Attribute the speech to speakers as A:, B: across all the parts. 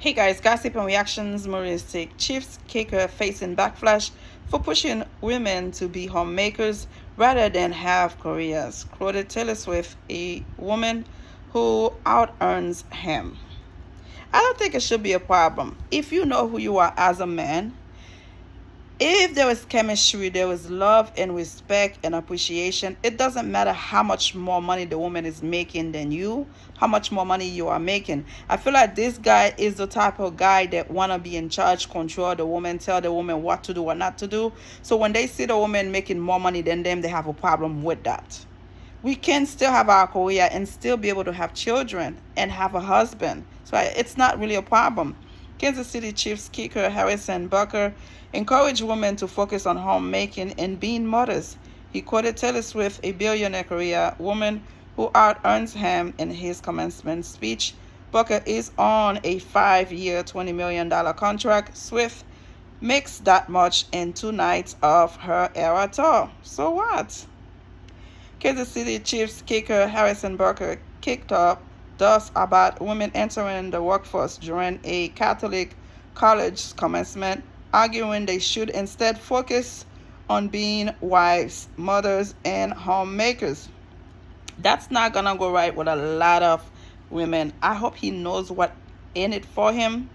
A: Hey guys, gossip and reactions. Maristic Chiefs kicker facing backlash for pushing women to be homemakers rather than have careers. Quoted Taylor Swift, a woman who out earns him. I don't think it should be a problem. If you know who you are as a man, if there is chemistry, there is love and respect and appreciation, it doesn't matter how much more money the woman is making than you, how much more money you are making. I feel like this guy is the type of guy that wanna be in charge, control the woman, tell the woman what to do, what not to do. So when they see the woman making more money than them, they have a problem with that. We can still have our career and still be able to have children and have a husband. So it's not really a problem. Kansas City Chiefs kicker Harrison Butker encouraged women to focus on homemaking and being mothers. He quoted Taylor Swift, a billionaire career woman who out-earns him in his commencement speech. Butker is on a 5-year, $20 million contract. Swift makes that much in 2 nights of her era tour. So what? Kansas City Chiefs kicker Harrison Butker kicked up dust about women entering the workforce during a Catholic college commencement, arguing they should instead focus on being wives, mothers, and homemakers. That's not gonna go right with a lot of women. I hope he knows what in it for him.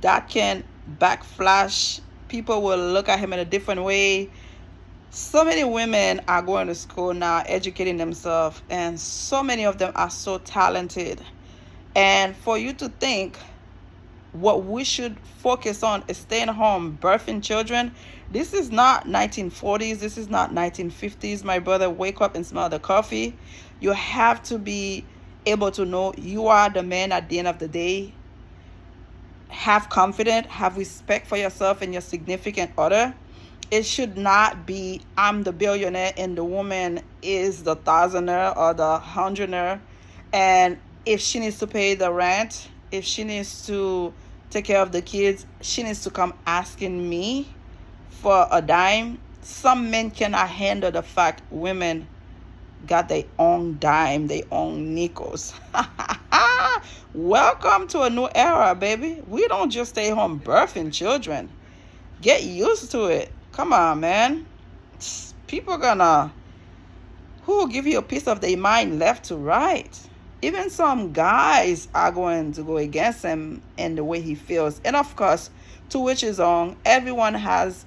A: That can backflash. People will look at him in a different way. So many women are going to school now, educating themselves, and so many of them are so talented. And for you to think what we should focus on is staying home, birthing children, this is not 1940s, this is not 1950s. My brother, wake up and smell the coffee. You have to be able to know you are the man at the end of the day. Have confidence, have respect for yourself and your significant other. It should not be I'm the billionaire and the woman is the thousandaire or the hundredaire. And if she needs to pay the rent, if she needs to take care of the kids, she needs to come asking me for a dime. Some men cannot handle the fact women got their own dime, their own nickels. Welcome to a new era, baby. We don't just stay home birthing children. Get used to it. Come on, man. People gonna who give you a piece of their mind left to right. Even some guys are going to go against him in the way he feels. And of course, to which is own, everyone has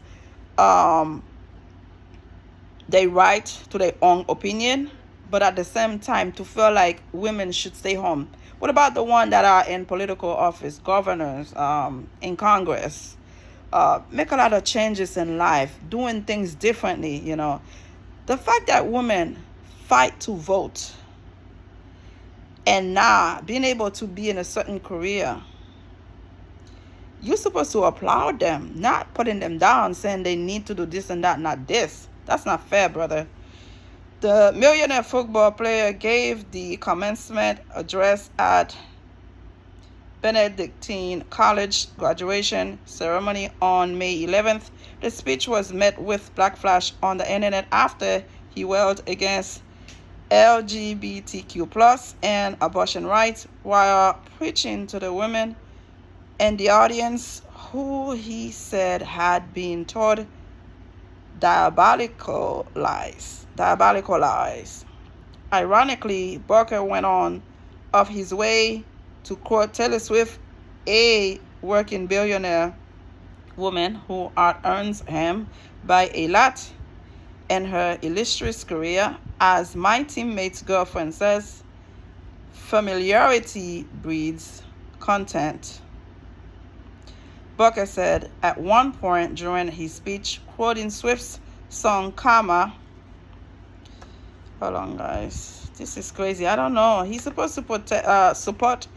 A: their right to their own opinion, but at the same time to feel like women should stay home. What about the one that are in political office, governors, in Congress? Make a lot of changes in life, doing things differently, The fact that women fight to vote and now being able to be in a certain career, you're supposed to applaud them, not putting them down, saying they need to do this and that, not this. That's not fair, brother. The millionaire football player gave the commencement address at Benedictine College graduation ceremony on May 11th. The speech was met with backlash on the internet after he wailed against LGBTQ+ and abortion rights while preaching to the women in the audience who he said had been told diabolical lies. Ironically, Barker went on of his way to quote Taylor Swift, a working billionaire woman who out-earns him by a lot in her illustrious career. As my teammate's girlfriend says, familiarity breeds content. Booker said at one point during his speech, quoting Swift's song Karma. Hold on, guys. This is crazy. I don't know. He's supposed to support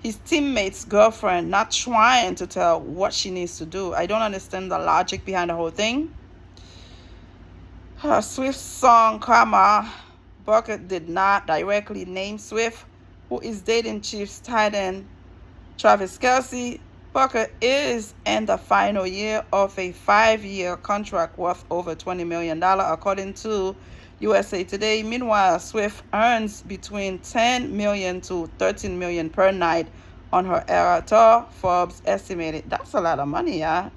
A: his teammate's girlfriend, not trying to tell what she needs to do. I don't understand the logic behind the whole thing. Swift's song Karma. Booker did not directly name Swift, who is dating Chiefs tight end Travis Kelce. Booker is in the final year of a 5-year contract worth over $20 million, according to USA Today. Meanwhile, Swift earns between $10 million to $13 million per night on her era tour. Forbes estimated that's a lot of money, yeah.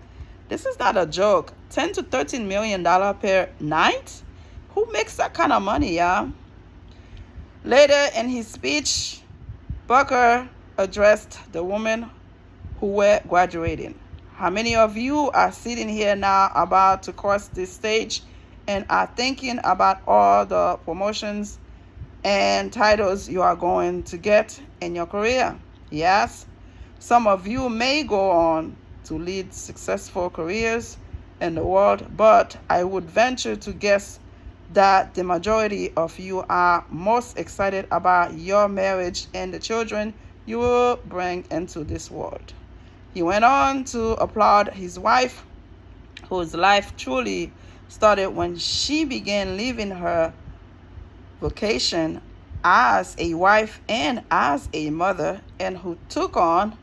A: This is not a joke. 10 to 13 million dollar per night. Who makes that kind of money, yeah? Later in his speech, Booker addressed the women who were graduating. How many of you are sitting here now about to cross this stage and are thinking about all the promotions and titles you are going to get in your career? Yes, some of you may go on to lead successful careers in the world, but I would venture to guess that the majority of you are most excited about your marriage and the children you will bring into this world. He went on to applaud his wife, whose life truly started when she began living her vocation as a wife and as a mother, and who took on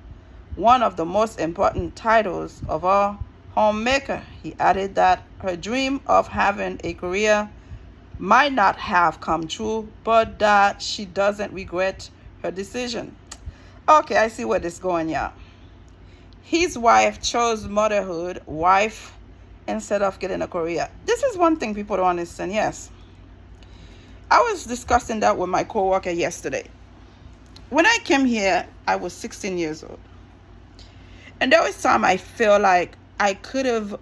A: one of the most important titles of all, homemaker. He added that her dream of having a career might not have come true, but that she doesn't regret her decision. Okay, I see where this is going, yeah. His wife chose motherhood, wife, instead of getting a career. This is one thing people don't understand, yes. I was discussing that with my coworker yesterday. When I came here, I was 16 years old. And there was time I feel like I could have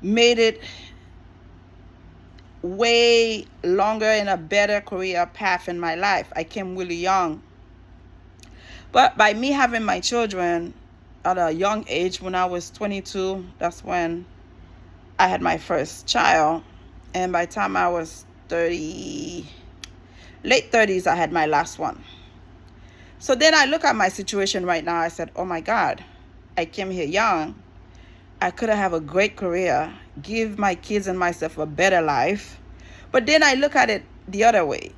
A: made it way longer in a better career path in my life. I came really young. But by me having my children at a young age, when I was 22, that's when I had my first child. And by the time I was 30, late 30s, I had my last one. So then I look at my situation right now. I said, oh my God, I came here young. I could have a great career, give my kids and myself a better life. But then I look at it the other way.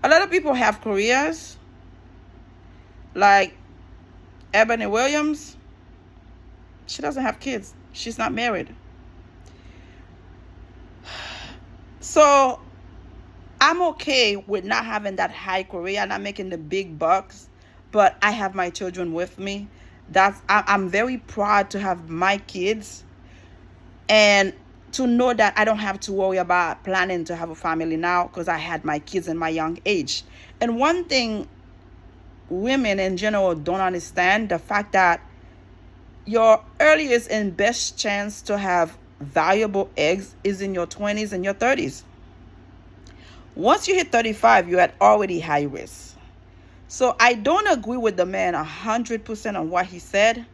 A: A lot of people have careers, like Ebony Williams. She doesn't have kids. She's not married. So I'm okay with not having that high career, not making the big bucks, but I have my children with me. I'm very proud to have my kids and to know that I don't have to worry about planning to have a family now because I had my kids in my young age. And one thing women in general don't understand, the fact that your earliest and best chance to have valuable eggs is in your 20s and your 30s. Once you hit 35, you're at already high risk. So I don't agree with the man 100% on what he said.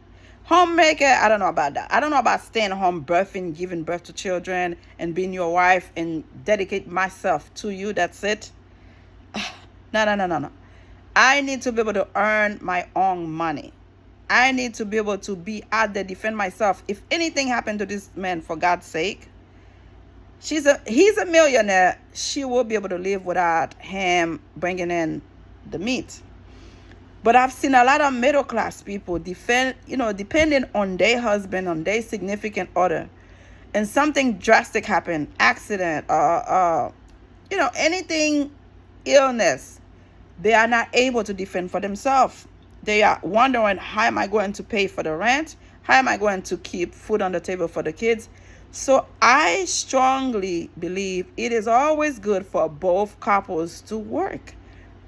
A: Homemaker, I don't know about that. I don't know about staying home, birthing, giving birth to children, and being your wife and dedicate myself to you. That's it. No. I need to be able to earn my own money. I need to be able to be out there, defend myself. If anything happened to this man, for God's sake, he's a millionaire. She will be able to live without him bringing in the meat. But I've seen a lot of middle class people depending on their husband, on their significant other, and something drastic happen, accident, anything, illness, they are not able to defend for themselves. They are wondering, how am I going to pay for the rent? How am I going to keep food on the table for the kids? So I strongly believe it is always good for both couples to work,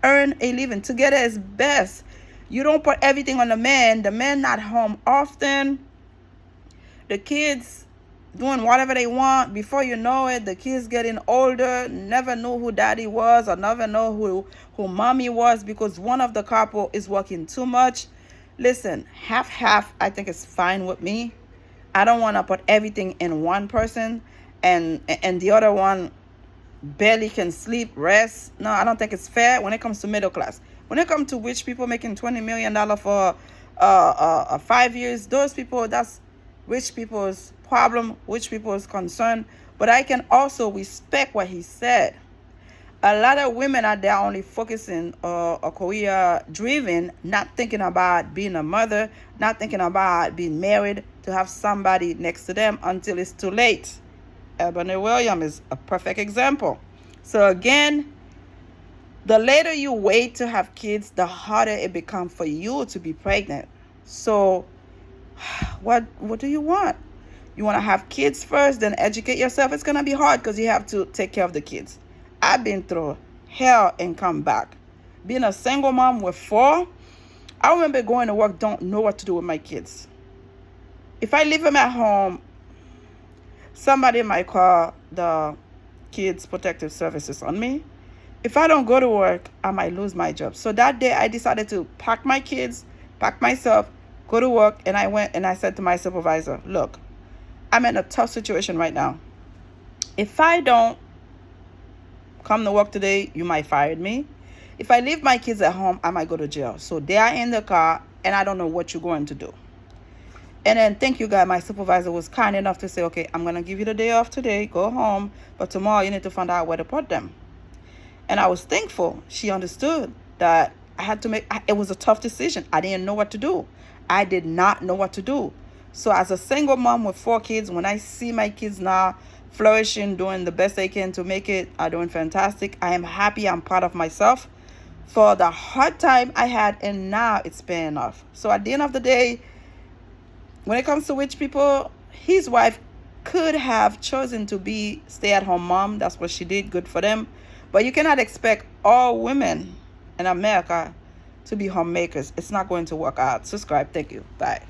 A: earn a living. Together is best. You don't put everything on the man not home often, the kids doing whatever they want. Before you know it, the kids getting older, never know who daddy was or never know who mommy was because one of the couple is working too much. Listen, half I think is fine with me. I don't want to put everything in one person and the other one barely can sleep, rest. No, I don't think it's fair when it comes to middle class. When it comes to rich people making $20 million for 5 years, those people, that's rich people's problem, rich people's concern. But I can also respect what he said. A lot of women are there only focusing a career driven, not thinking about being a mother, not thinking about being married, to have somebody next to them until it's too late. Ebony Williams is a perfect example. So again, The later you wait to have kids, the harder it becomes for you to be pregnant. So what do you want? You want to have kids first, then educate yourself? It's going to be hard because you have to take care of the kids. I've been through hell and come back. Being a single mom with 4, I remember going to work, don't know what to do with my kids. If I leave them at home, somebody might call the kids protective services on me. If I don't go to work, I might lose my job. So that day I decided to pack my kids, pack myself, go to work, and I went and I said to my supervisor, look, I'm in a tough situation right now. If I don't come to work today, you might fire me. If I leave my kids at home, I might go to jail. So they are in the car, and I don't know what you're going to do. And then, thank you, God. My supervisor was kind enough to say, okay, I'm going to give you the day off today. Go home. But tomorrow, you need to find out where to put them. And I was thankful. She understood that I had to it was a tough decision. I didn't know what to do. I did not know what to do. So as a single mom with 4 kids, when I see my kids now flourishing, doing the best they can to make it, are doing fantastic, I am happy. I'm proud of myself for the hard time I had, and now it's paying off. So at the end of the day, when it comes to rich people, his wife could have chosen to be stay-at-home mom. That's what she did. Good for them. But you cannot expect all women in America to be homemakers. It's not going to work out. Subscribe. Thank you. Bye.